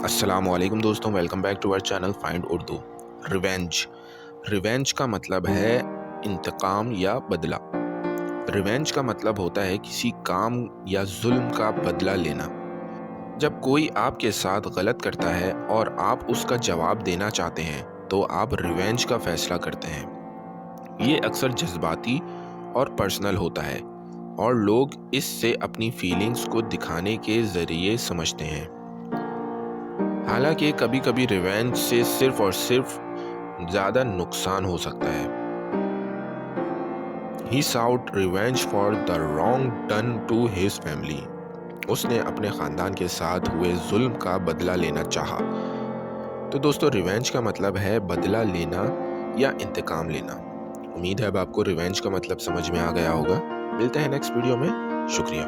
अस्सलामुअलैकुम दोस्तों, welcome back to our channel find Urdu. Revenge revenge का मतलब है इंतकाम या बदला। रिवेंज का मतलब होता है किसी काम या जुल्म का बदला लेना। जब कोई आपके साथ गलत करता है और आप उसका जवाब देना चाहते हैं तो आप रिवेंज का फैसला करते हैं। ये अक्सर जज्बाती और पर्सनल होता है और लोग इससे अपनी फीलिंग्स को दिखाने के ज़रिए समझते हैं। हालांकि कभी कभी रिवेंज से सिर्फ और सिर्फ ज़्यादा नुकसान हो सकता है। He sought revenge for the wrong done to his family. उसने अपने ख़ानदान के साथ हुए जुल्म का बदला लेना चाहा। तो दोस्तों, रिवेंज का मतलब है बदला लेना या इंतकाम लेना। उम्मीद है अब आपको रिवेंज का मतलब समझ में आ गया होगा। मिलते हैं नेक्स्ट वीडियो में। शुक्रिया।